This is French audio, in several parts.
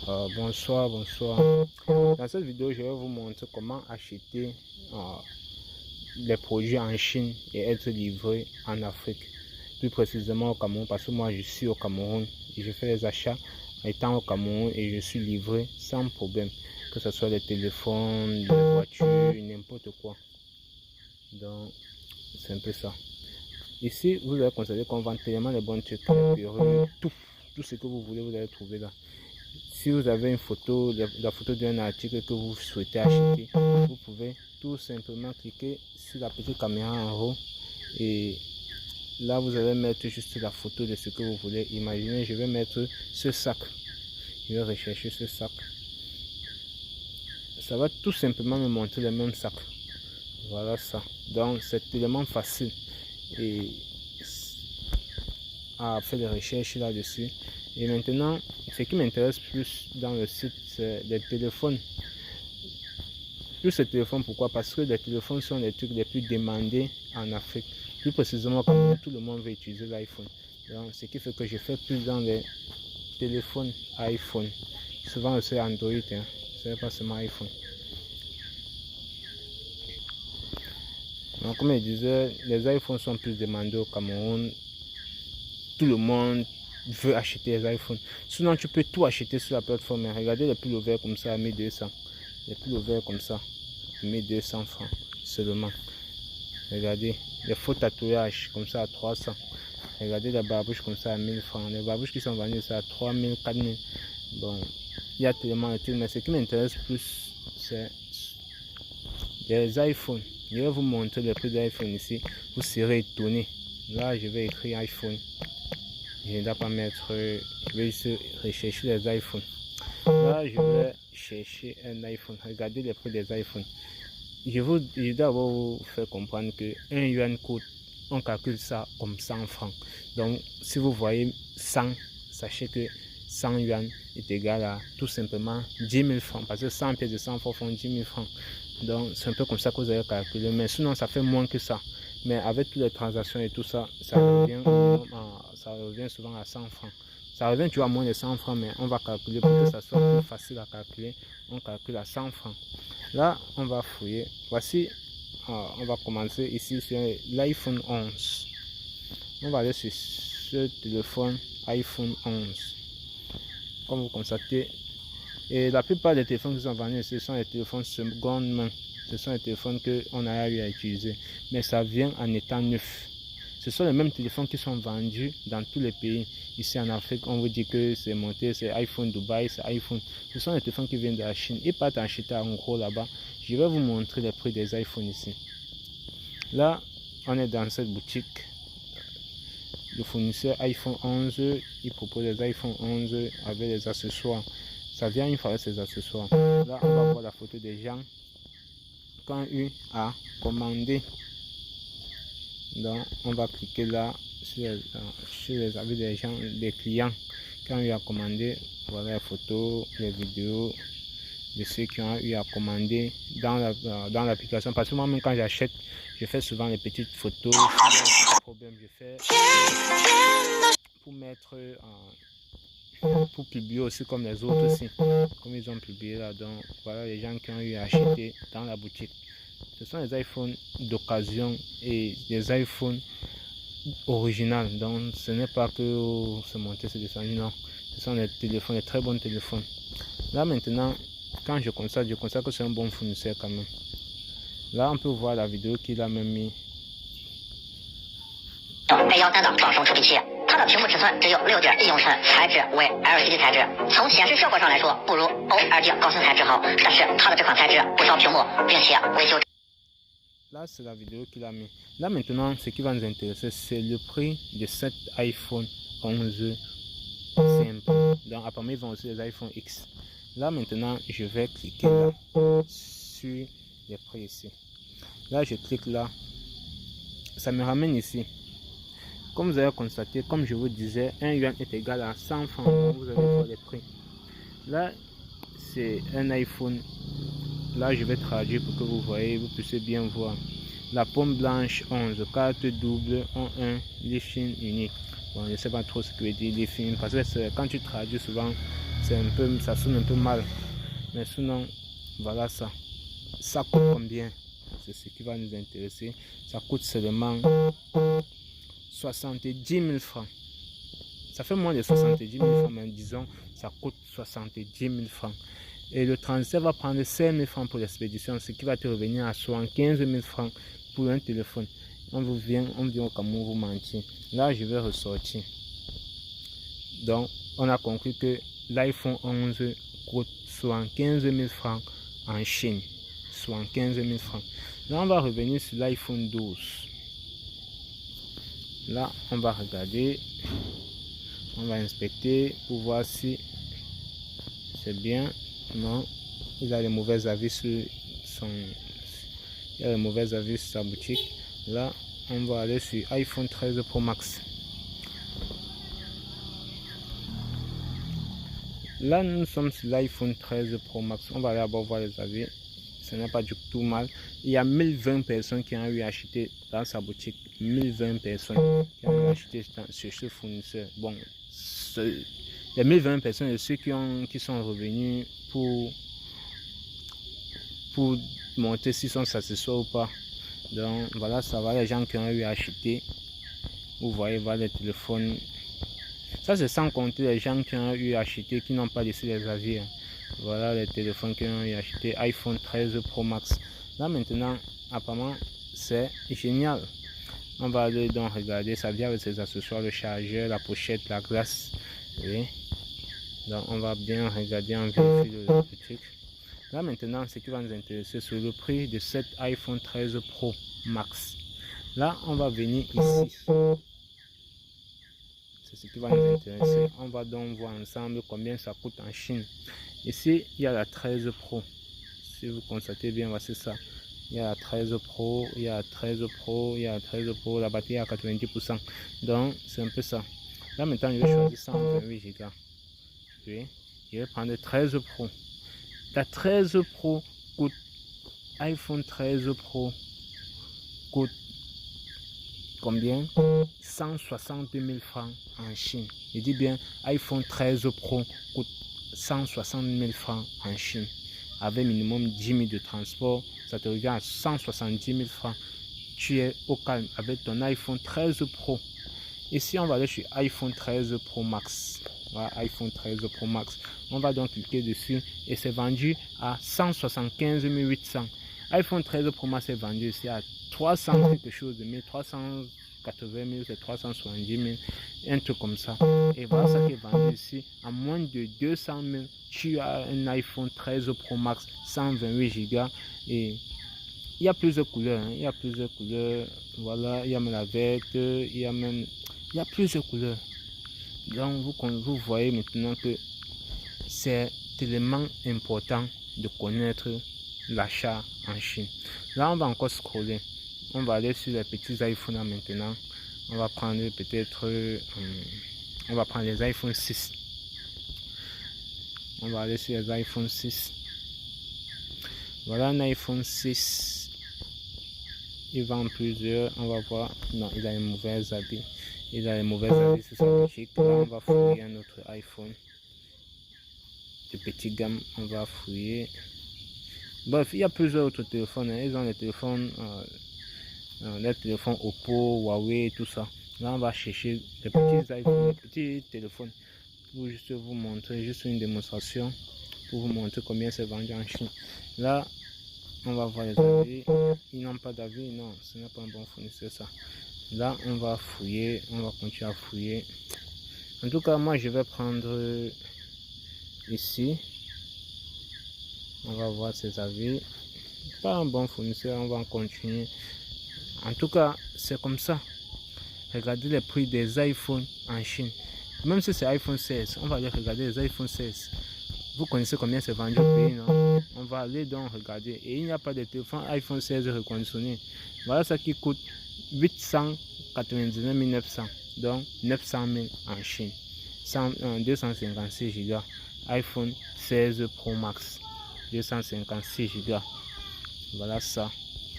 Bonsoir. Dans cette vidéo, je vais vous montrer comment acheter les produits en Chine et être livré en Afrique. Plus précisément au Cameroun, parce que moi je suis au Cameroun et je fais les achats étant au Cameroun et je suis livré sans problème. Que ce soit les téléphones, les voitures, n'importe quoi. Donc, c'est un peu ça. Ici, vous allez constater qu'on vend tellement de bons trucs, tout ce que vous voulez, vous allez trouver là. Si vous avez une photo, la photo d'un article que vous souhaitez acheter, vous pouvez tout simplement cliquer sur la petite caméra en haut et là vous allez mettre juste la photo de ce que vous voulez. Imaginez, je vais mettre ce sac, je vais rechercher ce sac. Ça va tout simplement me montrer le même sac. Voilà ça. Donc c'est tellement facile et à faire des recherches là-dessus. Et maintenant, ce qui m'intéresse plus dans le site, c'est les téléphones. Plus les téléphones, pourquoi? Parce que les téléphones sont les trucs les plus demandés en Afrique. Plus précisément, comme tout le monde veut utiliser l'iPhone. Donc, ce qui fait que je fais plus dans les téléphones iPhone. Souvent aussi Android, hein. Ce n'est pas seulement iPhone. Donc, comme je disais, les iPhones sont plus demandés au Cameroun. Tout le monde veut acheter les iPhones. Sinon, tu peux tout acheter sur la plateforme. Regardez les pulls verts comme ça à 1200. Les pulls verts comme ça, 1200 francs seulement. Regardez les faux tatouages comme ça à 300. Regardez les barbouches comme ça à 1000 francs. Les barbouches qui sont vendues ça à 3000, 4000. Bon, il y a tellement de trucs, mais ce qui m'intéresse plus, c'est les iPhones. Je vais vous montrer les prix d'iPhone ici. Vous serez étonné. Là, je vais écrire iPhone. Je ne dois pas mettre, je vais juste rechercher les iPhones. Là, je vais chercher un iPhone. Regardez les prix des iPhones. Je dois vous faire comprendre que 1 yuan coûte, on calcule ça comme 100 francs. Donc, si vous voyez 100, sachez que 100 yuan est égal à tout simplement 10 000 francs. Parce que 100 pièces de 100 francs font 10 000 francs. Donc, c'est un peu comme ça que vous allez calculer. Mais sinon, ça fait moins que ça. Mais avec toutes les transactions et tout ça, ça revient souvent à 100 francs. Ça revient, tu vois, à moins de 100 francs, mais on va calculer pour que ça soit plus facile à calculer. On calcule à 100 francs. Là, on va fouiller. Voici, on va commencer ici sur l'iPhone 11. On va aller sur ce téléphone iPhone 11. Comme vous constatez, et la plupart des téléphones qui sont vendus, ce sont les téléphones seconde main. Ce sont les téléphones qu'on a eu à utiliser. Mais ça vient en étant neuf. Ce sont les mêmes téléphones qui sont vendus dans tous les pays. Ici en Afrique, on vous dit que c'est monté, c'est iPhone Dubaï, c'est iPhone. Ce sont les téléphones qui viennent de la Chine. Ils partent en Chine en gros là-bas. Je vais vous montrer les prix des iPhones ici. Là, on est dans cette boutique. Le fournisseur iPhone 11, il propose les iPhone 11 avec les accessoires. Ça vient une fois avec ces accessoires. Là, on va voir la photo des gens qui ont eu à commander. Donc, on va cliquer là sur les avis des gens, des clients qui ont eu à commander. Voilà les photos, les vidéos de ceux qui ont eu à commander dans l'application. Parce que moi-même, quand j'achète, je fais souvent les petites photos. Problème, je fais pour mettre pour publier aussi comme les autres aussi, comme ils ont publié là. Donc voilà les gens qui ont eu à acheter dans la boutique. Ce sont les iPhones d'occasion et des iPhones originaux. Donc ce n'est pas que se monter, c'est descendu, non. Ce sont les téléphones, les très bons téléphones. Là maintenant, quand je constate que c'est un bon fournisseur quand même. Là on peut voir la vidéo qu'il a même mis. A13的仿生处理器，它的屏幕尺寸只有6.1英尺，材质为 LCD 材质。从显示效果上来说，不如 OLED 高清材质好，但是它的这款材质不烧屏幕，并且维修。Là, c'est la vidéo qu'il a mis. Là, maintenant, ce qui va nous intéresser, c'est le prix de cet iPhone 11 simple. Donc, apparemment, ils vont aussi les iPhone X. Là, maintenant, je vais cliquer là sur les prix ici. Là, je clique là. Ça me ramène ici. Comme vous avez constaté, comme je vous disais, 1 yuan est égal à 100 francs. Donc, vous allez voir les prix. Là, c'est un iPhone. Là, je vais traduire pour que vous voyez, vous puissiez bien voir. La pomme blanche 11, carte double en 1, les films uniques. Bon, je ne sais pas trop ce que veut dire les films, parce que quand tu traduis souvent, ça sonne un peu mal. Mais sinon, voilà ça. Ça coûte combien? C'est ce qui va nous intéresser. Ça coûte seulement 70 000 francs. Ça fait moins de 70 000 francs, mais disons, ça coûte 70 000 francs. Et le transfert va prendre 5 000 francs pour l'expédition, ce qui va te revenir à 75 000 francs pour un téléphone. On vient au Cameroun vous mentir. Là, je vais ressortir. Donc, on a compris que l'iPhone 11 coûte 75 000 francs en Chine. 75 000 francs. Là, on va revenir sur l'iPhone 12. Là, on va regarder. On va inspecter pour voir si c'est bien. Non, il a les mauvais avis sur sa boutique. Là, on va aller sur iPhone 13 Pro Max. Là, nous sommes sur l'iPhone 13 Pro Max. On va d'abord voir les avis. Ce n'est pas du tout mal. Il y a 1020 personnes qui ont eu acheté dans sa boutique. 1020 personnes qui ont eu acheté sur ce fournisseur. Bon, les 1020 personnes et ceux qui sont revenus pour montrer s'ils sont satisfaits ou pas. Donc voilà, ça va, les gens qui ont eu acheté. Vous voyez, voilà les téléphones. Ça, c'est sans compter les gens qui ont eu acheté, qui n'ont pas laissé les avis. Voilà les téléphones qui ont eu acheté. iPhone 13 Pro Max. Là maintenant, apparemment, c'est génial. On va aller donc regarder. Ça vient avec ses accessoires, le chargeur, la pochette, la glace. Oui. Donc on va bien regarder en vérifier le truc. Là maintenant, ce qui va nous intéresser, c'est le prix de cet iPhone 13 Pro Max. Là, on va venir ici. C'est ce qui va nous intéresser. On va donc voir ensemble combien ça coûte en Chine. Ici, il y a la 13 Pro. Si vous constatez bien, voici ça. Il y a la 13 Pro, il y a la 13 Pro, il y a la 13 Pro, la batterie à 90%. Donc, c'est un peu ça. Là maintenant, je vais choisir 128 Go. Oui. Je vais prendre 13 Pro. La 13 Pro coûte, iPhone 13 Pro coûte combien? 160 000 francs en Chine. Je dis bien, iPhone 13 Pro coûte 160 000 francs en Chine. Avec minimum 10 000 de transport, ça te revient à 170 000 francs. Tu es au calme avec ton iPhone 13 Pro. Ici, on va aller sur iPhone 13 Pro Max. Voilà, iPhone 13 Pro Max. On va donc cliquer dessus et c'est vendu à 175 800. iPhone 13 Pro Max est vendu ici à 300 quelque chose de 1380 000, c'est 370 000, un truc comme ça. Et voilà ça qui est vendu ici à moins de 200 000. Tu as un iPhone 13 Pro Max 128 Go et il y a plusieurs couleurs. Il y a plusieurs couleurs. Voilà, il y a même la verte, il y a plusieurs couleurs. Donc vous voyez maintenant que c'est tellement important de connaître l'achat en Chine. Là, on va encore scroller. On va aller sur les petits iPhones maintenant. On va prendre peut-être, on va prendre les iPhone 6. On va aller sur les iPhone 6. Voilà un iPhone 6. Il vend plusieurs. On va voir. Non, il a une mauvaise habit. Il a une mauvaise habit sur sa boutique. Là, on va fouiller un autre iPhone de petite gamme. On va fouiller. Bref, il y a plusieurs autres téléphones. Ils ont les téléphones Oppo, Huawei, tout ça. Là, on va chercher les petits iPhones, les petits téléphones pour juste vous montrer, juste une démonstration pour vous montrer combien c'est vendu en Chine. Là, on va voir les avis. Ils n'ont pas d'avis, non, ce n'est pas un bon fournisseur ça. Là, on va fouiller, on va continuer à fouiller. En tout cas, moi, je vais prendre ici. On va voir ses avis. Pas un bon fournisseur, on va en continuer. En tout cas, c'est comme ça. Regardez les prix des iPhones en Chine. Même si c'est iPhone 16, on va aller regarder les iPhone 16. Vous connaissez combien c'est vendu au pays, non? On va aller donc regarder. Et il n'y a pas de téléphone iPhone 16 reconditionné. Voilà ça qui coûte 899 900. Donc 900 000 en Chine. 256 Go. iPhone 16 Pro Max. 256 Go. Voilà ça.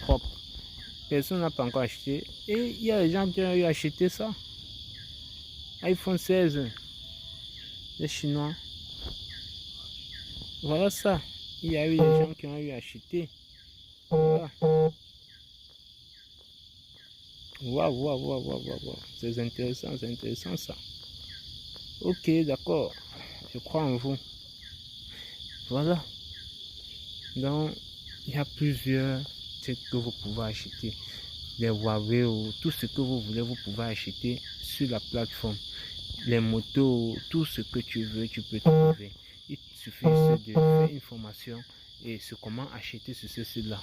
Propre. Personne n'a pas encore acheté. Et il y a des gens qui ont eu acheté ça. iPhone 16. Les Chinois. Voilà ça. Il y a eu des gens qui ont eu acheté. Voilà. Waouh. C'est intéressant ça. Ok, d'accord. Je crois en vous. Voilà. Donc, il y a plusieurs trucs que vous pouvez acheter. Les Huawei ou tout ce que vous voulez, vous pouvez acheter sur la plateforme. Les motos, tout ce que tu veux, tu peux trouver. Il suffit de faire une formation et c'est comment acheter sur ce site-là.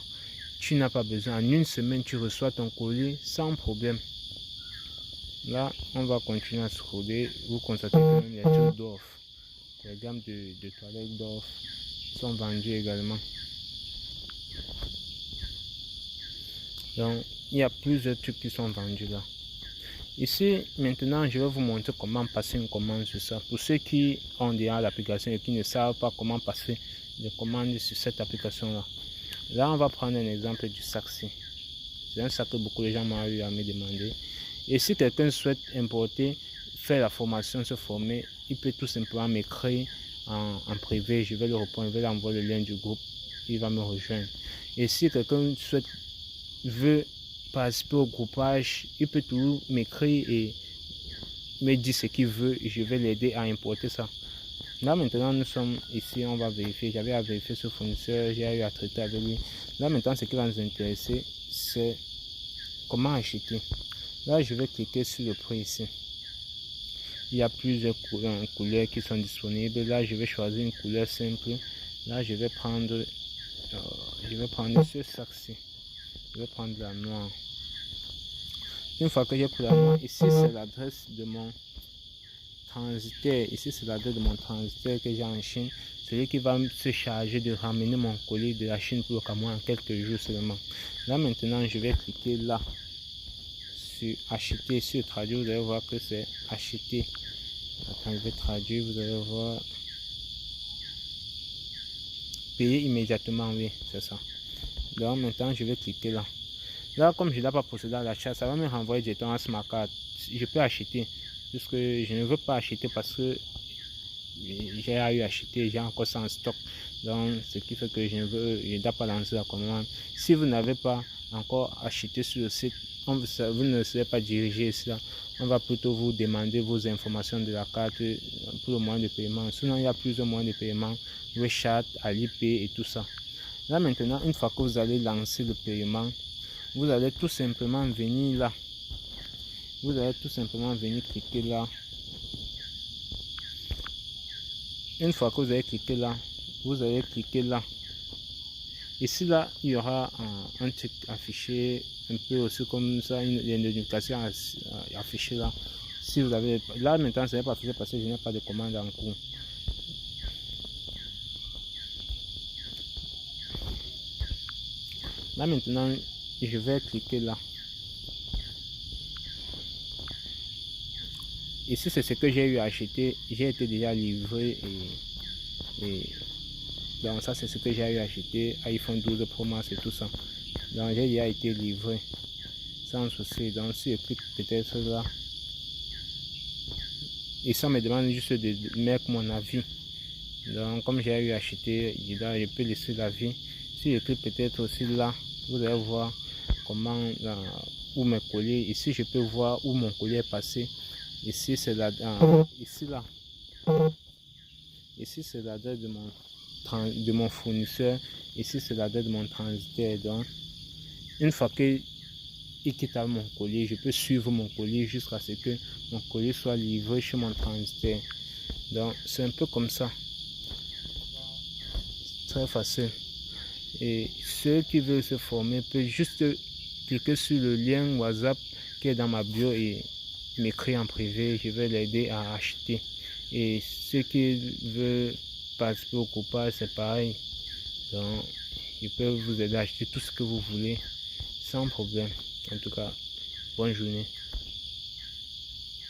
Tu n'as pas besoin. En une semaine, tu reçois ton colis sans problème. Là, on va continuer à scroller. Vous constatez que même les trucs d'offres, les gammes de toilettes d'offres sont vendues également. Donc, il y a plusieurs trucs qui sont vendus là. Ici, maintenant, je vais vous montrer comment passer une commande sur ça. Pour ceux qui ont déjà l'application et qui ne savent pas comment passer des commandes sur cette application-là. Là, on va prendre un exemple du sac-ci. C'est un sac que beaucoup de gens m'ont eu à me demander. Et si quelqu'un souhaite importer, faire la formation, se former, il peut tout simplement m'écrire en privé. Je vais le répondre, je vais lui envoyer le lien du groupe. Il va me rejoindre. Et si quelqu'un veut participer au groupage, il peut toujours m'écrire et me dire ce qu'il veut et je vais l'aider à importer ça. Là maintenant nous sommes ici, on va vérifier. J'avais à vérifier ce fournisseur, j'ai eu à traiter avec lui. Là maintenant ce qui va nous intéresser, c'est comment acheter. Là je vais cliquer sur le prix ici. Il y a plusieurs couleurs qui sont disponibles. Là je vais choisir une couleur simple. Là je vais prendre ce sac-ci. Je vais prendre la noire. Une fois que j'ai pris la noire, ici c'est l'adresse de mon transitaire. Ici c'est l'adresse de mon transitaire que j'ai en Chine. Celui qui va se charger de ramener mon colis de la Chine pour le Cameroun en quelques jours seulement. Là maintenant je vais cliquer là sur acheter, sur traduire. Vous allez voir que c'est acheter. Attends, je vais traduire, vous allez voir. Payer immédiatement, oui, c'est ça. Donc maintenant je vais cliquer là. Là, comme je n'ai pas procédé à l'achat, ça va me renvoyer directement à Smart Card. Je peux acheter, puisque je ne veux pas acheter parce que j'ai eu acheté, j'ai encore ça en stock. Donc, ce qui fait que je ne dois pas lancer la commande. Si vous n'avez pas encore acheté sur le site, vous ne serez pas dirigé ici. On va plutôt vous demander vos informations de la carte pour le moyen de paiement. Sinon, il y a plusieurs moyens de paiement, WeChat, Alipay et tout ça. Là maintenant, une fois que vous allez lancer le paiement, vous allez tout simplement venir là. Vous allez tout simplement venir cliquer là. Une fois que vous avez cliqué là, vous allez cliquer là. Ici là, il y aura un truc affiché un peu aussi comme ça, une notification affichée là. Si vous avez là maintenant, ça n'est pas affiché parce que je n'ai pas de commande en cours. Là maintenant, je vais cliquer là. Ici c'est ce que j'ai eu à acheter. J'ai été déjà livré et donc ça c'est ce que j'ai eu à acheter. iPhone 12 Pro Max et tout ça. Donc j'ai déjà été livré sans souci. Donc si je clique peut-être là, et ça me demande juste de mettre mon avis. Donc comme j'ai eu à acheter, je peux laisser l'avis. Si je clique peut-être aussi là, vous allez voir comment où mes colis. Ici je peux voir où mon colis est passé. Ici c'est la ici là. Ici c'est l'adresse de mon fournisseur. Ici c'est l'adresse de mon transitaire. Donc une fois que il quitte mon colis, je peux suivre mon colis jusqu'à ce que mon colis soit livré chez mon transitaire. Donc c'est un peu comme ça. Très facile. Et ceux qui veulent se former peuvent juste cliquer sur le lien WhatsApp qui est dans ma bio et m'écrire en privé. Je vais l'aider à acheter. Et ceux qui veulent participer au coupage, c'est pareil. Donc ils peuvent vous aider à acheter tout ce que vous voulez sans problème. En tout cas, bonne journée.